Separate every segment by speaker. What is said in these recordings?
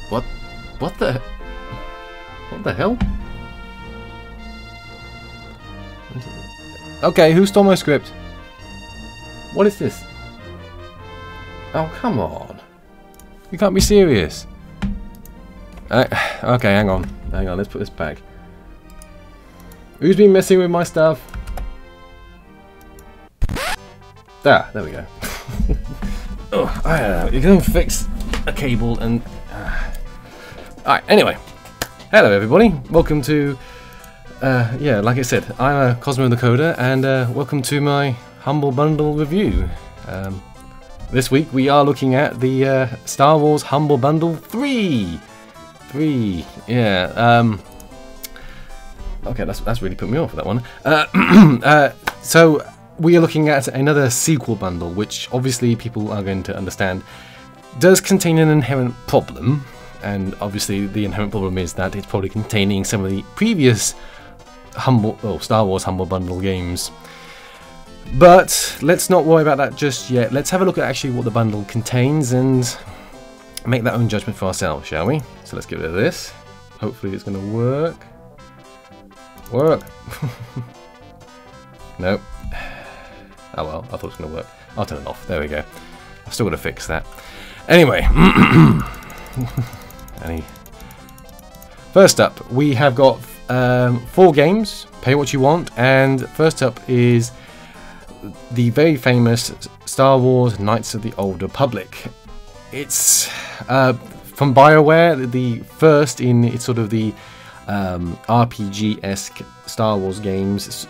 Speaker 1: What? What the hell? Okay, who stole my script? What is this? Oh, come on. You can't be serious. Okay, hang on. Let's put this back. Who's been messing with my stuff? There we go. Oh, I don't know. You can fix a cable and... Alright, anyway. Hello everybody. Welcome to... yeah, like I said, I'm Cosmo the Coder, and welcome to my Humble Bundle review. This week we are looking at the Star Wars Humble Bundle 3! Yeah, okay, that's really put me off for that one. So we are looking at another sequel bundle, which obviously people are going to understand does contain an inherent problem, and obviously the inherent problem is that it's probably containing some of the previous Star Wars Humble Bundle games. But let's not worry about that just yet. Let's have a look at actually what the bundle contains and make that own judgment for ourselves, shall we? So let's get rid of this. Hopefully it's going to work. Nope. Oh well, I thought it was going to work. I'll turn it off. There we go. I've still got to fix that. Anyway. First up, we have got 4 games. Pay what you want. And first up is the very famous Star Wars Knights of the Old Republic. It's from BioWare, the first in it's sort of the RPG-esque Star Wars games.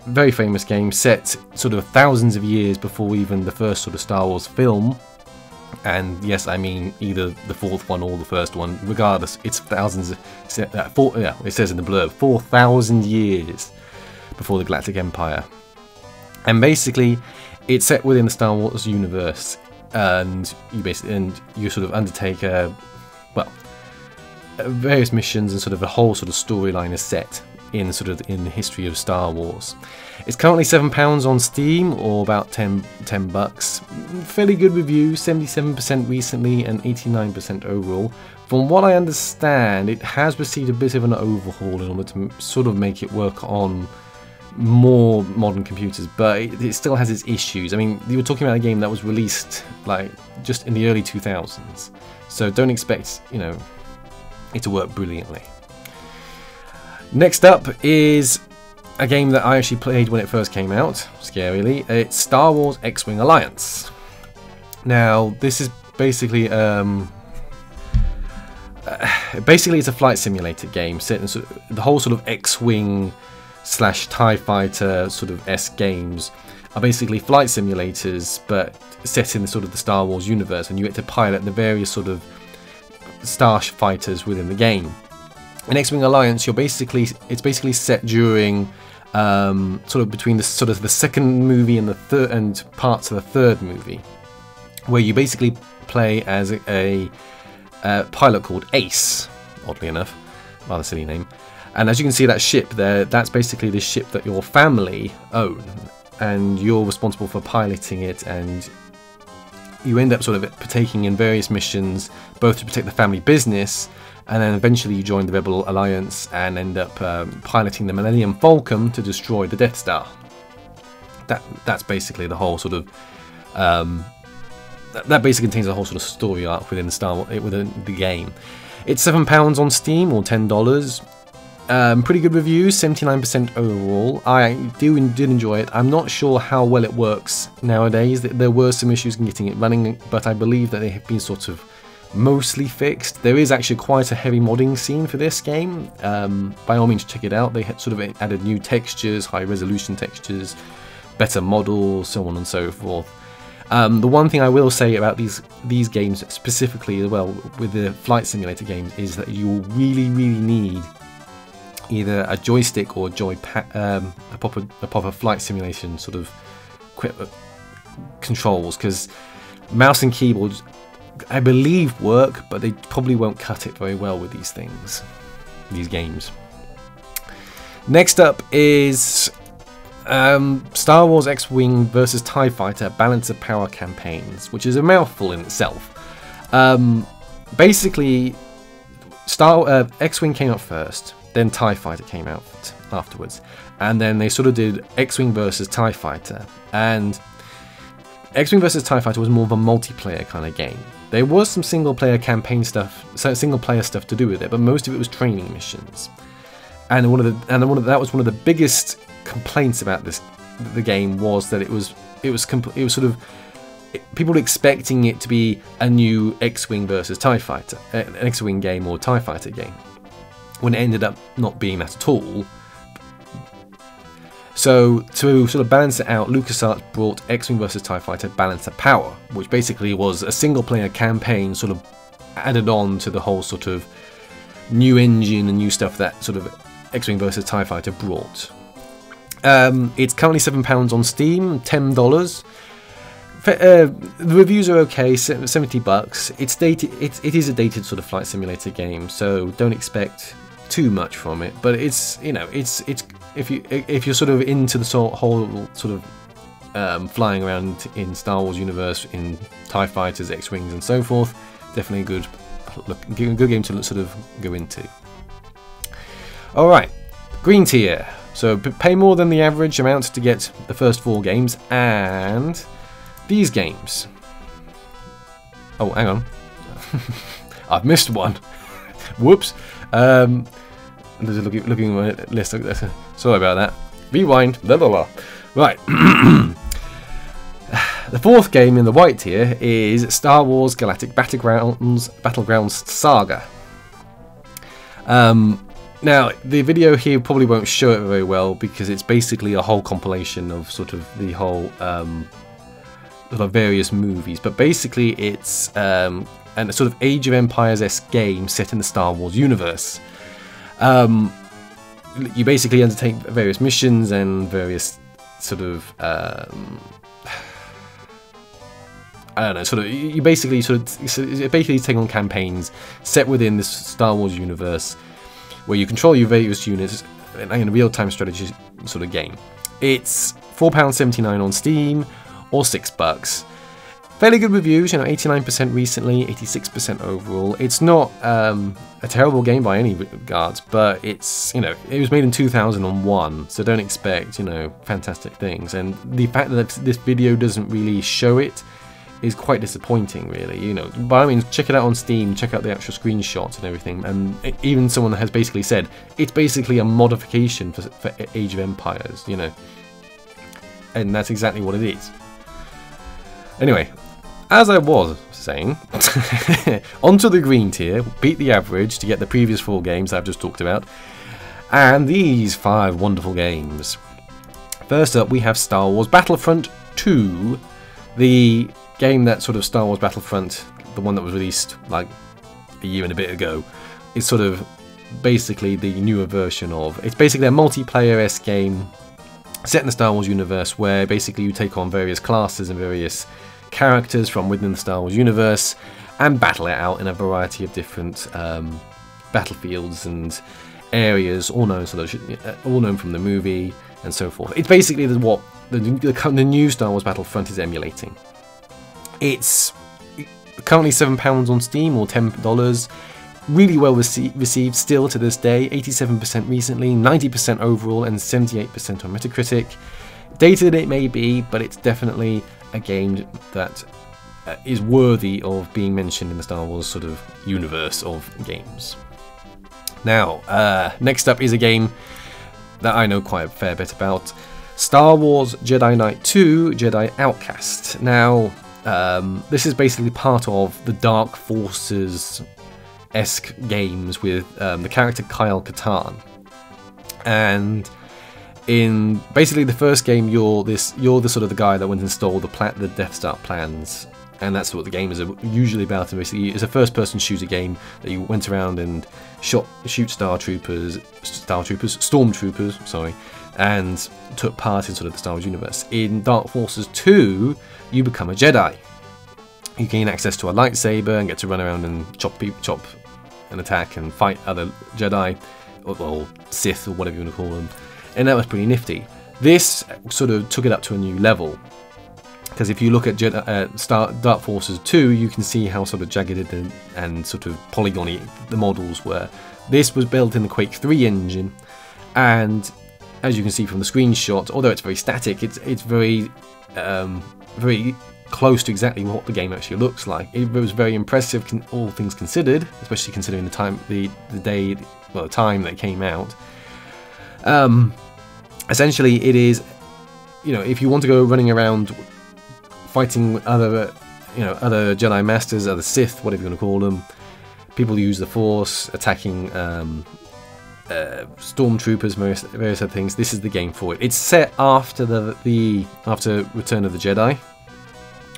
Speaker 1: Very famous game, set sort of thousands of years before even the first sort of Star Wars film. And yes, I mean either the 4th one or the first one. Regardless, it's thousands. It says in the blurb, 4,000 years before the Galactic Empire. And basically, it's set within the Star Wars universe, and you sort of undertake various missions, and sort of the whole sort of storyline is set in the history of Star Wars. It's currently £7 on Steam, or about 10 bucks. Fairly good review, 77% recently and 89% overall. From what I understand, it has received a bit of an overhaul in order to sort of make it work on more modern computers, but it still has its issues. I mean, you were talking about a game that was released like just in the early 2000s, so don't expect, you know, it to work brilliantly. Next up is a game that I actually played when it first came out, scarily. It's Star Wars XWing Alliance. Now, this is basically it's a flight simulator game set in the whole sort of X-Wing / TIE Fighter sort of S games are basically flight simulators, but set in the sort of the Star Wars universe, and you get to pilot the various sort of starfighters within the game. In X-Wing Alliance, it's basically set during sort of between the second movie and the third, and parts of the third movie, where you basically play as a pilot called Ace, oddly enough, rather silly name. And as you can see, that ship there, that's basically the ship that your family own, and you're responsible for piloting it, and you end up sort of partaking in various missions, both to protect the family business, and then eventually you join the Rebel Alliance and end up piloting the Millennium Falcon to destroy the Death Star. That's basically the whole sort of that basically contains a whole sort of story arc within the game. It's £7 on Steam, or $10. Pretty good reviews, 79% overall. I did enjoy it. I'm not sure how well it works nowadays. There were some issues in getting it running, but I believe that they have been sort of mostly fixed. There is actually quite a heavy modding scene for this game. By all means, check it out. They had sort of added new textures, high resolution textures, better models, so on and so forth. The one thing I will say about these games specifically as well, with the flight simulator games, is that you really need either a joystick or a proper flight simulation sort of controls, because mouse and keyboard, I believe, work, but they probably won't cut it very well with these games. Next up is Star Wars X-Wing vs TIE Fighter Balance of Power Campaigns, which is a mouthful in itself. Basically, X-Wing came out first, then TIE Fighter came out afterwards, and then they sort of did X-Wing versus TIE Fighter, and X-Wing versus TIE Fighter was more of a multiplayer kind of game. There was some single-player campaign stuff, single-player stuff to do with it, but most of it was training missions. And that was one of the biggest complaints about the game was that it was sort of people expecting it to be a new X-Wing versus TIE Fighter, an X-Wing game or TIE Fighter game, when it ended up not being that at all. So to sort of balance it out, LucasArts brought X-Wing vs TIE Fighter Balance of Power, which basically was a single-player campaign sort of added on to the whole sort of new engine and new stuff that sort of X-Wing vs TIE Fighter brought. It's currently £7 on Steam, $10. The reviews are okay, $70. It's dated. It is a dated sort of flight simulator game, so don't expect too much from it. But it's it's if you're sort of into the whole sort of flying around in Star Wars universe, in TIE Fighters, X-Wings and so forth, definitely a good game to sort of go into. Alright, green tier. So pay more than the average amount to get the first 4 games, and these games. Oh, hang on. I've missed one. Whoops. I'm just looking at my list. Sorry about that. Rewind. Blah, blah, blah. Right. The 4th game in the white tier is Star Wars Galactic Battlegrounds Saga. Now, the video here probably won't show it very well because it's basically a whole compilation of sort of the whole various movies. But basically, it's a sort of Age of Empires-esque game set in the Star Wars universe. You basically undertake various missions and various sort of I don't know, you basically take on campaigns set within this Star Wars universe, where you control your various units in a real-time strategy sort of game. It's £4.79 on Steam, or $6. Fairly good reviews, 89% recently, 86% overall. It's not a terrible game by any regards, but it's, it was made in 2001, so don't expect, fantastic things. And the fact that this video doesn't really show it is quite disappointing, really. By all means, check it out on Steam, check out the actual screenshots and everything, and even someone has basically said it's basically a modification for Age of Empires, and that's exactly what it is. Anyway, as I was saying, onto the green tier, beat the average to get the previous 4 games I've just talked about, and these 5 wonderful games. First up, we have Star Wars Battlefront II, the game that sort of Star Wars Battlefront, the one that was released like a year and a bit ago, is sort of basically the newer version of. It's basically a multiplayer-esque game set in the Star Wars universe, where basically you take on various classes and various characters from within the Star Wars universe and battle it out in a variety of different battlefields and areas, all known from the movie and so forth. It's basically what the new Star Wars Battlefront is emulating. It's currently £7 on Steam, or $10. Really well received still to this day, 87% recently, 90% overall, and 78% on Metacritic. Dated it may be, but it's definitely a game that is worthy of being mentioned in the Star Wars sort of universe of games. Now, next up is a game that I know quite a fair bit about. Star Wars Jedi Knight 2, Jedi Outcast. Now, this is basically part of the Dark Forces-esque games with the character Kyle Katarn. And in basically the first game, you're the sort of the guy that went and stole the Death Star plans, and that's what the game is usually about. And basically, it's a first-person shooter game that you went around and shoot stormtroopers, sorry, and took part in sort of the Star Wars universe. In Dark Forces 2, you become a Jedi. You gain access to a lightsaber and get to run around and chop and attack and fight other Jedi, or Sith, or whatever you want to call them. And that was pretty nifty. This sort of took it up to a new level. Because if you look at Dark Forces 2, you can see how sort of jagged and sort of polygony the models were. This was built in the Quake 3 engine, and as you can see from the screenshot, although it's very static, it's very very close to exactly what the game actually looks like. It was very impressive, all things considered, especially considering the time, the time that it came out. Essentially, it is, if you want to go running around fighting other Jedi Masters, other Sith, whatever you want to call them, people use the Force, attacking stormtroopers, various other things. This is the game for it. It's set after after Return of the Jedi.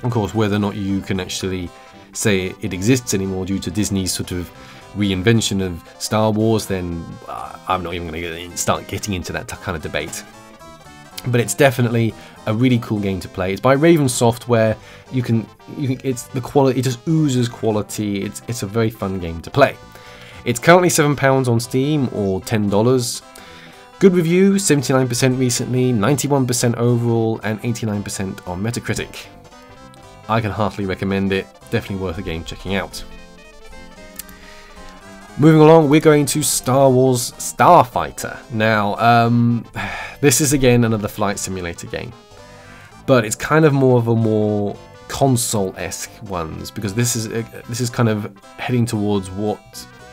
Speaker 1: Of course, whether or not you can actually say it exists anymore due to Disney's sort of reinvention of Star Wars, then I'm not even going to start getting into that kind of debate. But it's definitely a really cool game to play. It's by Raven Software. It's the quality. It just oozes quality. It's a very fun game to play. It's currently £7 on Steam or $10. Good review, 79% recently, 91% overall, and 89% on Metacritic. I can heartily recommend it. Definitely worth a game checking out. Moving along, we're going to Star Wars Starfighter. Now, this is again another flight simulator game, but it's kind of more of a more console-esque ones, because this is kind of heading towards what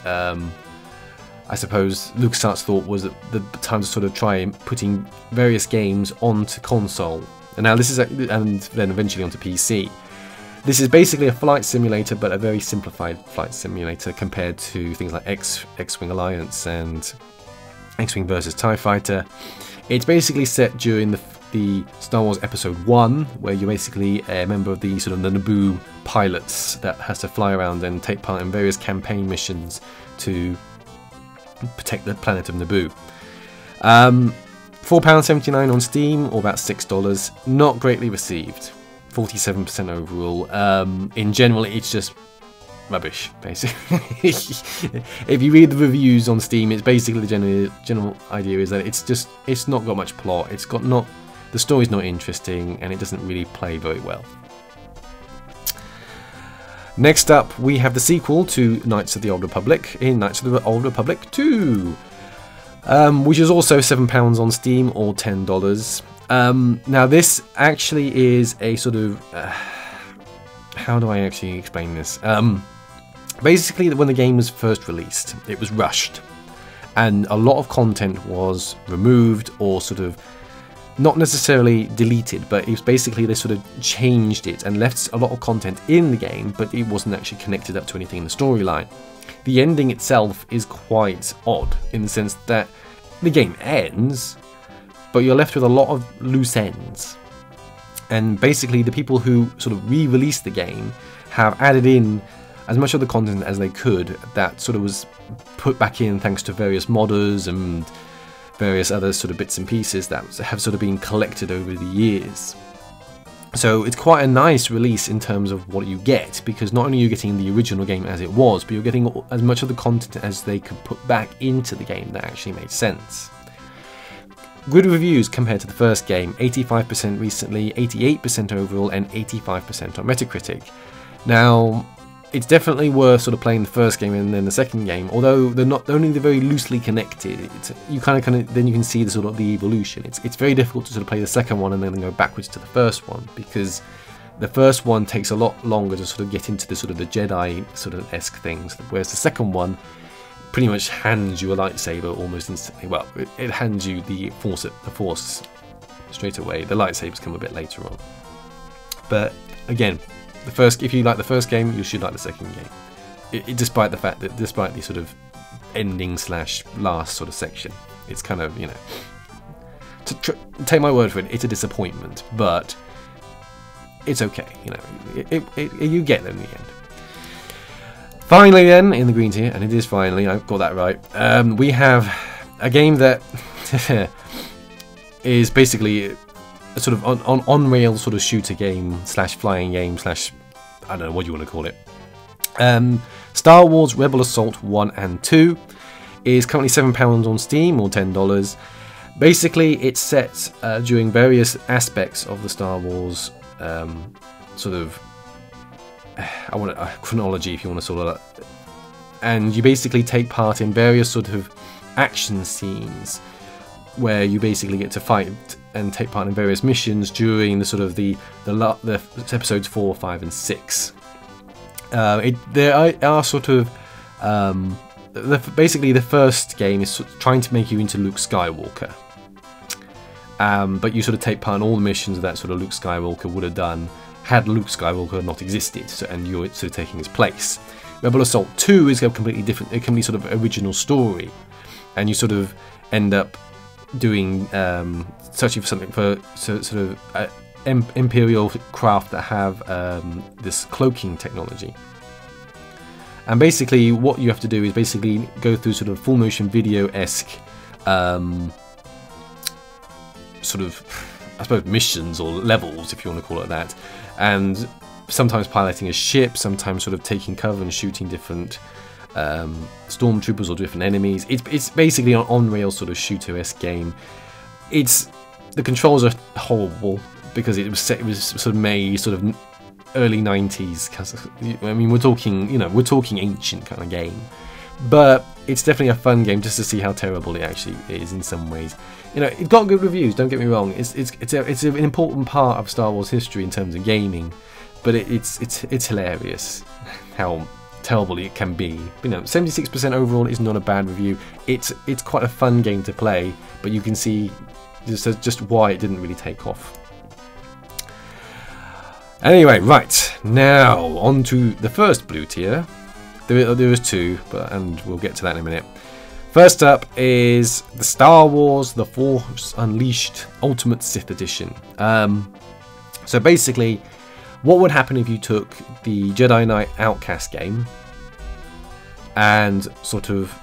Speaker 1: I suppose LucasArts thought was the time to sort of try putting various games onto console, and now this is and then eventually onto PC. This is basically a flight simulator, but a very simplified flight simulator compared to things like XWing Alliance and X-Wing versus TIE Fighter. It's basically set during the Star Wars Episode 1, where you're basically a member of the sort of the Naboo pilots that has to fly around and take part in various campaign missions to protect the planet of Naboo. £4.79 on Steam, or about $6. Not greatly received. 47% overall. In general, it's just rubbish, basically. If you read the reviews on Steam, it's basically the general idea is that it's not got much plot. The story's not interesting, and it doesn't really play very well. Next up, we have the sequel to Knights of the Old Republic in Knights of the Old Republic 2, which is also £7 on Steam or $10. Now this actually is a sort of how do I actually explain this? Basically, when the game was first released, it was rushed, and a lot of content was removed or sort of not necessarily deleted, but it was basically they sort of changed it and left a lot of content in the game, but it wasn't actually connected up to anything in the storyline. The ending itself is quite odd in the sense that the game ends, but you're left with a lot of loose ends. And basically the people who sort of re-released the game have added in as much of the content as they could that sort of was put back in thanks to various modders and various other sort of bits and pieces that have sort of been collected over the years. So it's quite a nice release in terms of what you get, because not only are you getting the original game as it was, but you're getting as much of the content as they could put back into the game that actually made sense. Good reviews compared to the first game, 85% recently, 88% overall, and 85% on Metacritic. Now, it's definitely worth sort of playing the first game and then the second game, although they're only very loosely connected. You kind of then you can see the sort of the evolution. It's very difficult to sort of play the second one and then go backwards to the first one, because the first one takes a lot longer to sort of get into the sort of the Jedi sort of esque things, whereas the second one pretty much hands you a lightsaber almost instantly. Well, it hands you the force straight away. The lightsabers come a bit later on. But again, if you like the first game, you should like the second game. Despite the fact that, despite the sort of ending / last sort of section, it's kind of, you know, take my word for it, it's a disappointment, but it's okay. You know, you get there in the end. Finally, then, in the green tier, and it is finally, I've got that right. We have a game that is basically a sort of on-rail sort of shooter game / flying game / I don't know what you want to call it. Star Wars Rebel Assault 1 and 2 is currently £7 on Steam or $10. Basically, it's set during various aspects of the Star Wars sort of, I want a chronology, if you want to sort of, and you basically take part in various sort of action scenes where you basically get to fight and take part in various missions during the sort of the episodes 4, 5, and 6. There are sort of basically the first game is trying to make you into Luke Skywalker, but you sort of take part in all the missions that sort of Luke Skywalker would have done had Luke Skywalker not existed, and you're sort of taking his place. Rebel Assault 2 is a completely different, a completely sort of original story, and you sort of end up doing searching for something for sort of Imperial craft that have this cloaking technology. And basically what you have to do is basically go through sort of full motion video-esque sort of, I suppose, missions or levels, if you want to call it that, and sometimes piloting a ship, sometimes sort of taking cover and shooting different stormtroopers or different enemies. It's basically an on-rails sort of shooter-esque game. The controls are horrible because it was sort of made sort of early 90s. I mean, we're talking ancient kind of game, but it's definitely a fun game just to see how terrible it actually is in some ways. It got good reviews. Don't get me wrong. It's an important part of Star Wars history in terms of gaming, but it's hilarious how terrible it can be. 76% overall is not a bad review. It's quite a fun game to play, but you can see just why it didn't really take off. Anyway, right, now on to the first blue tier. There is two, and we'll get to that in a minute. First up is the Star Wars The Force Unleashed Ultimate Sith Edition. So basically, what would happen if you took the Jedi Knight Outcast game and sort of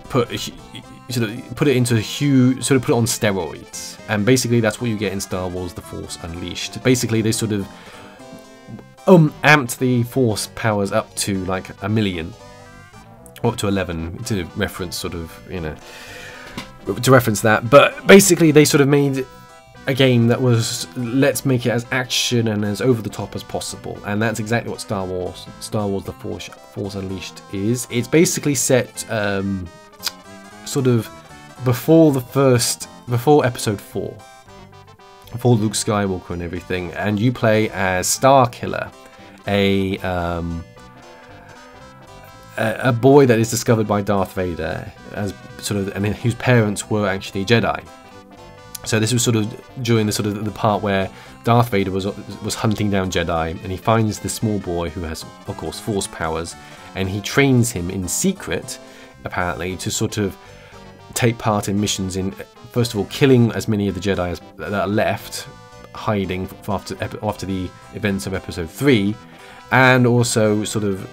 Speaker 1: put it into a huge, sort of put it on steroids, and basically that's what you get in Star Wars The Force Unleashed. Basically they sort of amped the Force powers up to like 1 million, or up to 11 to reference sort of, to reference that. But basically they sort of made a game that was, let's make it as action and as over the top as possible, and that's exactly what Star Wars The Force Unleashed is. It's basically set sort of before episode 4, before Luke Skywalker and everything, and you play as Starkiller, a boy that is discovered by Darth Vader as sort of, and whose parents were actually Jedi. So this was sort of during the part where Darth Vader was hunting down Jedi, and he finds this small boy who has, of course, Force powers, and he trains him in secret, apparently, to sort of take part in missions in, first of all, killing as many of the Jedi that are left, hiding after the events of episode 3, and also sort of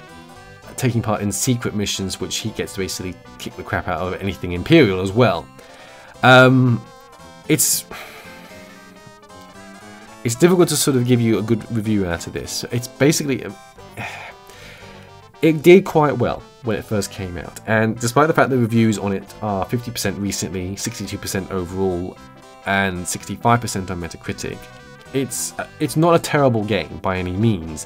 Speaker 1: taking part in secret missions, which he gets to basically kick the crap out of anything Imperial as well. It's difficult to sort of give you a good review out of this. It's basically, it did quite well when it first came out, and despite the fact the reviews on it are 50% recently, 62% overall, and 65% on Metacritic, it's not a terrible game by any means.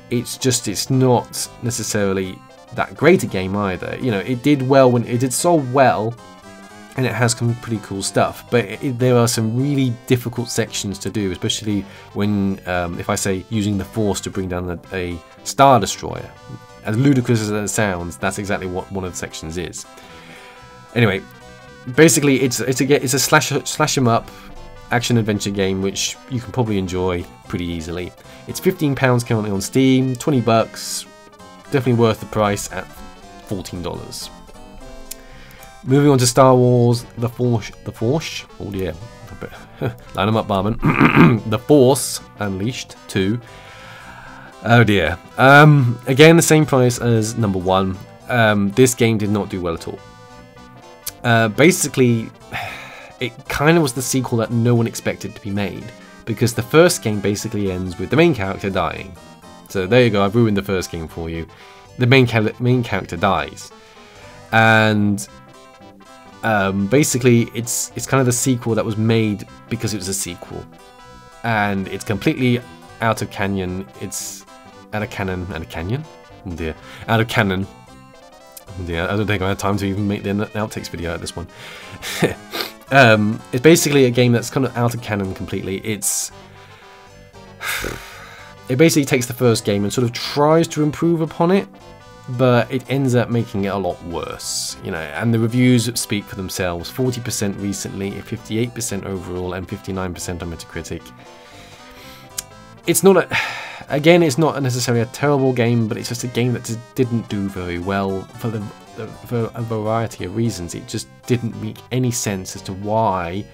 Speaker 1: It's not necessarily that great a game either. It did well when it did so well, and it has some pretty cool stuff, but there are some really difficult sections to do, especially when, if I say using the Force to bring down a Star Destroyer. As ludicrous as it sounds, that's exactly what one of the sections is. Anyway, basically it's a slash 'em up action adventure game which you can probably enjoy pretty easily. It's £15 currently on Steam, $20, definitely worth the price at $14. Moving on to Star Wars The Force, oh dear, line them up, barman. The Force Unleashed 2. Oh dear. Again, the same price as number 1. This game did not do well at all. Basically, it kind of was the sequel that no one expected to be made, because the first game basically ends with the main character dying. So there you go, I've ruined the first game for you. The main character dies, and basically it's kind of the sequel that was made because it was a sequel. and it's completely out of canon. It's out of canon and a canyon. Oh dear, out of canon. Oh dear, I don't think I had time to even make the outtakes video at this one. It's basically a game that's kind of out of canon completely. It basically takes the first game and sort of tries to improve upon it, but it ends up making it a lot worse, you know. And the reviews speak for themselves. 40% recently, 58% overall, and 59% on Metacritic. It's not again, it's not necessarily a terrible game, but it's just a game that just didn't do very well for a variety of reasons. It just didn't make any sense as to why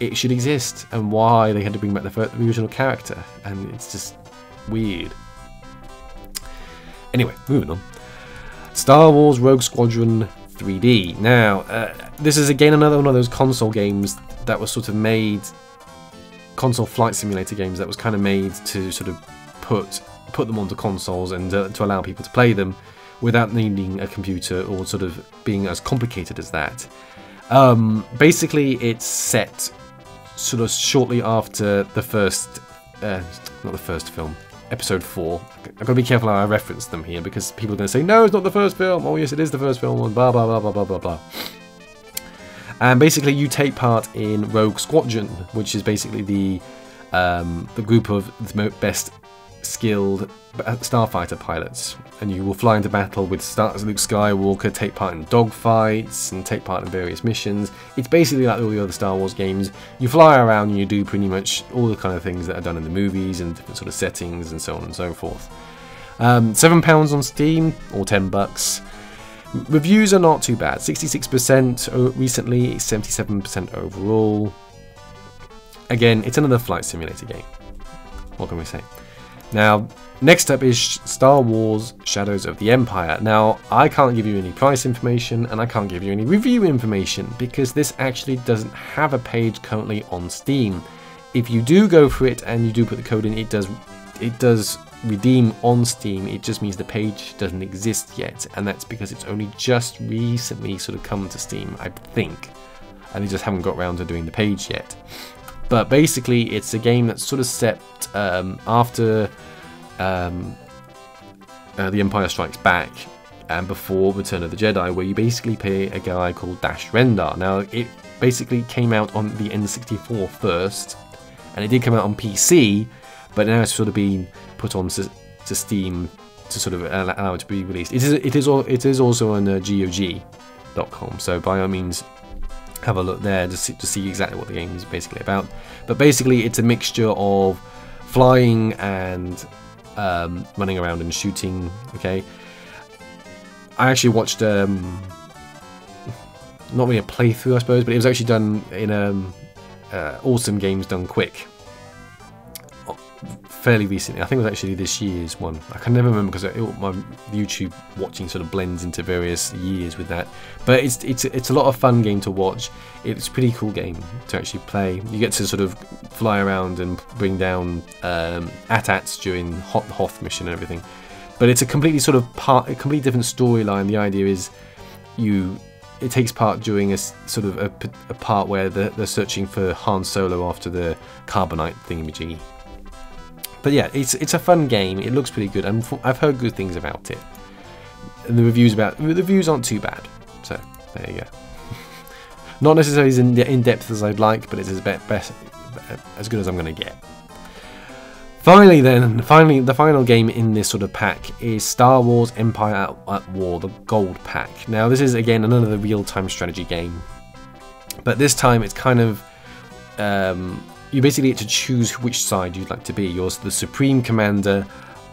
Speaker 1: it should exist and why they had to bring back the original character, and it's just weird. Anyway, moving on. Star Wars Rogue Squadron 3D. Now, this is again another one of those console games that was sort of made, console flight simulator games that was kind of made to sort of put them onto consoles and to allow people to play them without needing a computer or sort of being as complicated as that. Basically, it's set sort of shortly after the first, not the first film, Episode 4. I've got to be careful how I reference them here because people are going to say, no, it's not the first film. Oh, yes, it is the first film. Blah, blah, blah, blah, blah, blah, blah. And basically, you take part in Rogue Squadron, which is basically the group of the best skilled Starfighter pilots, and you will fly into battle with Luke Skywalker, take part in dogfights, and take part in various missions. It's basically like all the other Star Wars games. You fly around and you do pretty much all the kind of things that are done in the movies and different sort of settings and so on and so forth. £7 on Steam, or $10. Reviews are not too bad. 66% recently, 77% overall. Again, it's another flight simulator game. What can we say? Now, next up is Star Wars Shadows of the Empire. Now, I can't give you any price information and I can't give you any review information because this actually doesn't have a page currently on Steam. If you do go for it and you do put the code in, it does redeem on Steam. It just means the page doesn't exist yet, and that's because it's only just recently sort of come to Steam, I think, and they just haven't got around to doing the page yet. But basically, it's a game that's sort of set after The Empire Strikes Back and before Return of the Jedi, where you basically play a guy called Dash Rendar. Now, it basically came out on the N64 first, and it did come out on PC, but now it's sort of been put on to Steam to sort of allow it to be released. It is also on GOG.com, so by all means, have a look there to see exactly what the game is basically about. But basically, it's a mixture of flying and running around and shooting. Okay, I actually watched not really a playthrough, I suppose, but it was actually done in Awesome Games Done Quick fairly recently. I think it was actually this year's one. I can never remember because my YouTube watching sort of blends into various years with that. But it's a lot of fun game to watch. It's a pretty cool game to actually play. You get to sort of fly around and bring down AT-ATs during the Hoth mission and everything. But it's a completely sort of a completely different storyline. The idea is it takes part during a sort of a part where they're searching for Han Solo after the carbonite thingamajiggy. But yeah, it's a fun game. It looks pretty good, and I've heard good things about it. And the reviews aren't too bad. So there you go. Not necessarily as in depth as I'd like, but it's as good as I'm going to get. Finally, the final game in this sort of pack is Star Wars Empire at War, the Gold Pack. Now, this is again another real-time strategy game, but this time it's kind of you basically get to choose which side you'd like to be. You're the supreme commander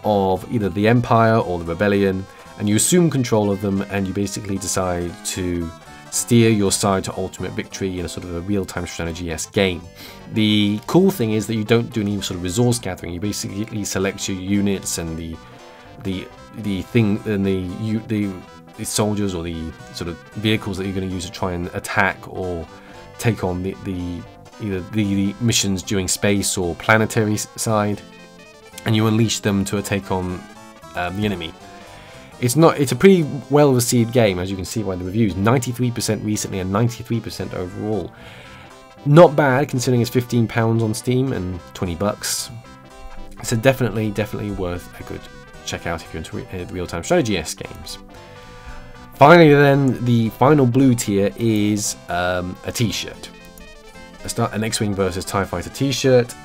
Speaker 1: of either the Empire or the Rebellion, and you assume control of them, and you basically decide to steer your side to ultimate victory in a sort of a real-time strategy-esque game. The cool thing is that you don't do any sort of resource gathering. You basically select your units and the soldiers or the sort of vehicles that you're going to use to try and attack or take on either the missions during space or planetary side, and you unleash them to take on the enemy. It's a pretty well received game, as you can see by the reviews. 93% recently and 93% overall. Not bad considering it's £15 on Steam and $20. So definitely worth a good check out if you're into real-time strategy-esque games. Finally then, the final blue tier is a t-shirt. An X-Wing versus TIE Fighter t-shirt.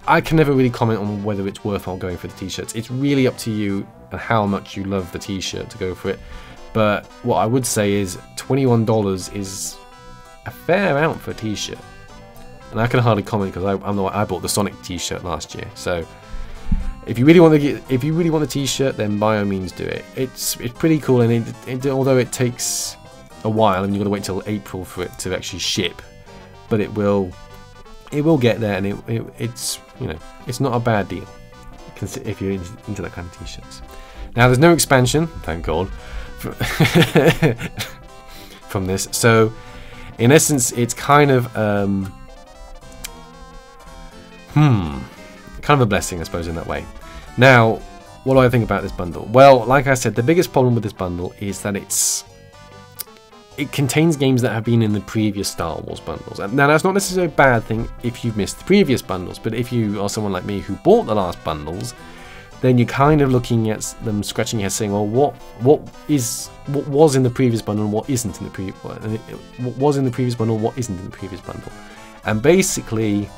Speaker 1: I can never really comment on whether it's worthwhile going for the t-shirts. It's really up to you and how much you love the t-shirt to go for it. But what I would say is $21 is a fair amount for a t-shirt. And I can hardly comment because I bought the Sonic t-shirt last year. So if you really want a t-shirt, then by all means do it. It's pretty cool, and although it takes a while and you've got to wait till April for it to actually ship, but it will get there, and it's, you know, it's not a bad deal if you're into that kind of t-shirts. Now there's no expansion, thank God, from this. So in essence, it's kind of kind of a blessing, I suppose, in that way. Now, what do I think about this bundle? Well, like I said, the biggest problem with this bundle is that it contains games that have been in the previous Star Wars bundles. Now, that's not necessarily a bad thing if you've missed the previous bundles, but if you are someone like me who bought the last bundles, then you're kind of looking at them, scratching your head, saying, well, what was in the previous bundle and what isn't in the previous bundle? What was in the previous bundle, what isn't in the previous bundle? And basically,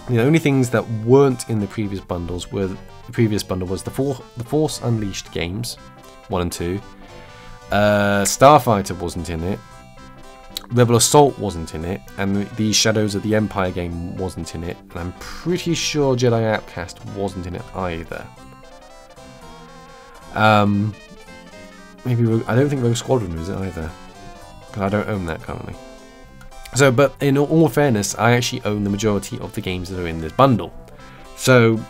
Speaker 1: the only things that weren't in the previous bundles were the previous bundle was the Force Unleashed games, 1 and 2. Starfighter wasn't in it. Rebel Assault wasn't in it, and the Shadows of the Empire game wasn't in it, and I'm pretty sure Jedi Outcast wasn't in it either. Maybe I don't think Rogue Squadron was it either, because I don't own that currently. So, but in all fairness, I actually own the majority of the games that are in this bundle. So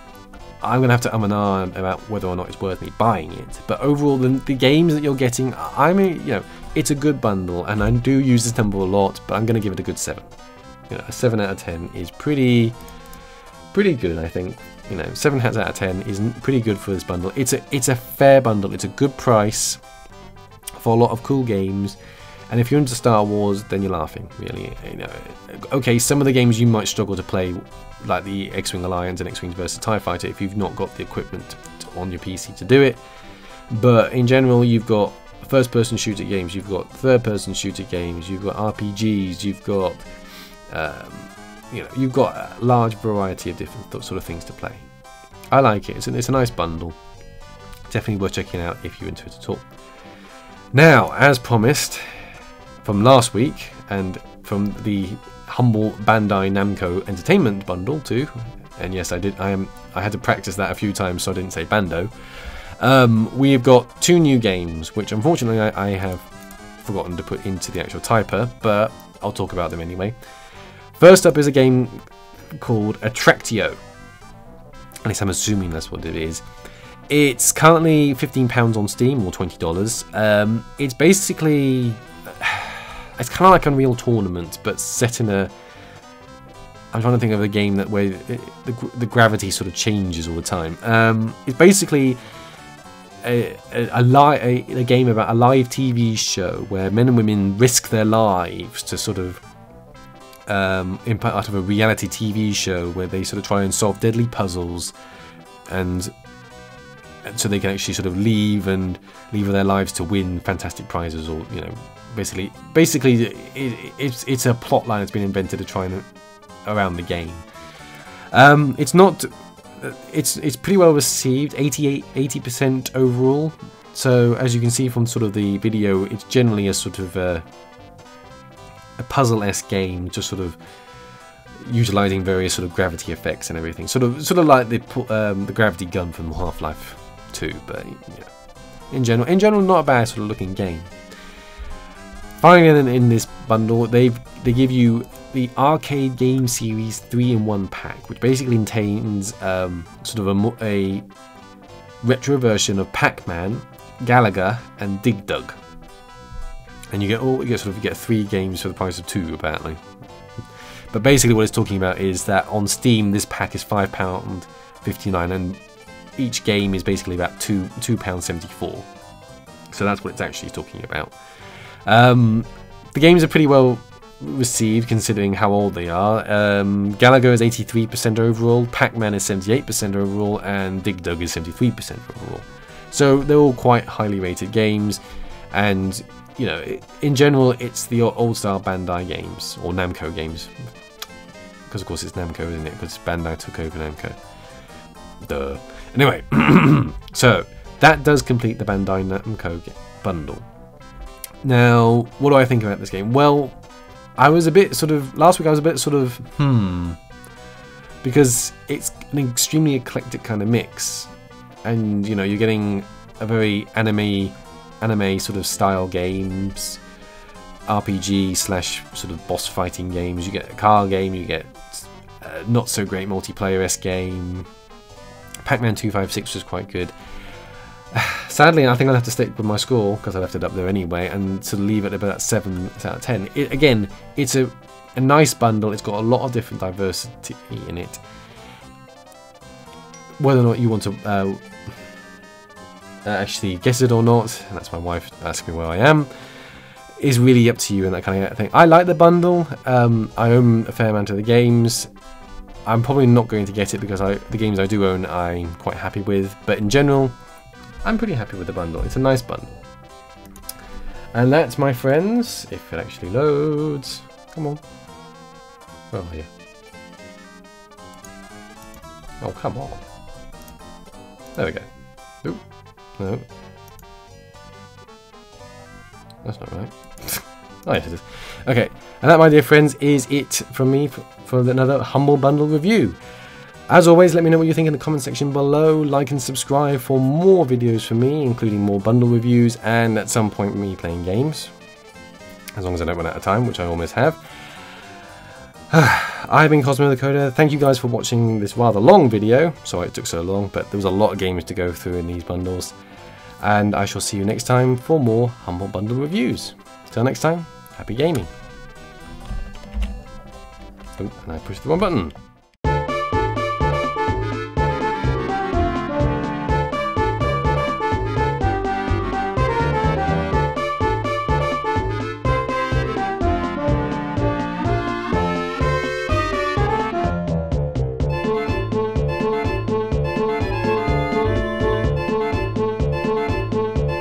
Speaker 1: I'm going to have to and ah about whether or not it's worth me buying it. But overall, the games that you're getting, I mean, you know, it's a good bundle, and I do use this number a lot, but I'm going to give it a good 7. You know, a 7 out of 10 is pretty good, I think. You know, 7 out of 10 is pretty good for this bundle. It's a fair bundle. It's a good price for a lot of cool games. And if you're into Star Wars, then you're laughing, really. You know, okay, some of the games you might struggle to play, like the XWing Alliance and XWing versus TIE Fighter, if you've not got the equipment on your PC to do it. But in general, you've got first-person shooter games, you've got third-person shooter games, you've got RPGs, you've got, you know, you've got a large variety of different sort of things to play. I like it. It's a nice bundle. Definitely worth checking out if you're into it at all. Now, as promised, from last week, and from the humble Bandai Namco Entertainment Bundle too, and yes, I had to practice that a few times so I didn't say Bando. We've got 2 new games, which unfortunately I have forgotten to put into the actual typer, but I'll talk about them anyway. First up is a game called Attractio. At least I'm assuming that's what it is. It's currently £15 on Steam, or $20. It's basically, it's kind of like Unreal Tournament, but set in a, I'm trying to think of a game that where the gravity sort of changes all the time. It's basically a game about a live TV show where men and women risk their lives to sort of part of a reality TV show where they sort of try and solve deadly puzzles, and so they can actually sort of leave their lives to win fantastic prizes, or, you know, basically it's a plot line that's been invented to try and around the game. It's pretty well received, 80% overall. So as you can see from sort of the video, it's generally a sort of a puzzle-esque game, just sort of utilizing various sort of gravity effects and everything, sort of like the gravity gun from Half-Life 2, but yeah, in general, not a bad sort of looking game. Finally, in this bundle, they give you the Arcade Game Series 3-in-1 pack, which basically contains sort of a retro version of Pac-Man, Galaga, and Dig Dug. And you get 3 games for the price of 2, apparently. But basically, what it's talking about is that on Steam, this pack is £5.59, and each game is basically about £2.74. So that's what it's actually talking about. the games are pretty well received considering how old they are. Galaga is 83% overall, Pac-Man is 78% overall, and Dig Dug is 73% overall. So they're all quite highly rated games, and you know, in general, it's the old-style Bandai games or Namco games, because of course it's Namco, isn't it? Because Bandai took over Namco. Duh. Anyway, so that does complete the Bandai Namco bundle. Now, what do I think about this game? Well, I was a bit sort of, last week I was a bit sort of, because it's an extremely eclectic kind of mix, and you know, you're getting a very anime sort of style games, RPG slash sort of boss fighting games, you get a car game, you get a not so great multiplayer-esque game. Pac-Man 256 was quite good. Sadly, I think I'll have to stick with my score, because I left it up there anyway, and to leave it about 7 out of 10. Again, it's a nice bundle. It's got a lot of different diversity in it. Whether or not you want to actually guess it or not, and that's my wife asking me where I am, is really up to you and that kind of thing. I like the bundle. I own a fair amount of the games. I'm probably not going to get it because the games I do own I'm quite happy with, but in general, I'm pretty happy with the bundle. It's a nice bundle. And that, my friends, if it actually loads, come on. Where are you? Oh, come on. There we go. Oop. No. That's not right. Oh, yes, it is. Okay, and that, my dear friends, is it from me for another Humble Bundle review. As always, let me know what you think in the comment section below. Like and subscribe for more videos from me, including more bundle reviews and at some point me playing games. As long as I don't run out of time, which I almost have. I've been Cosmo the Coder. Thank you guys for watching this rather long video. Sorry it took so long, but there was a lot of games to go through in these bundles. And I shall see you next time for more Humble Bundle reviews. Till next time, happy gaming. Oh, and I pushed the wrong button.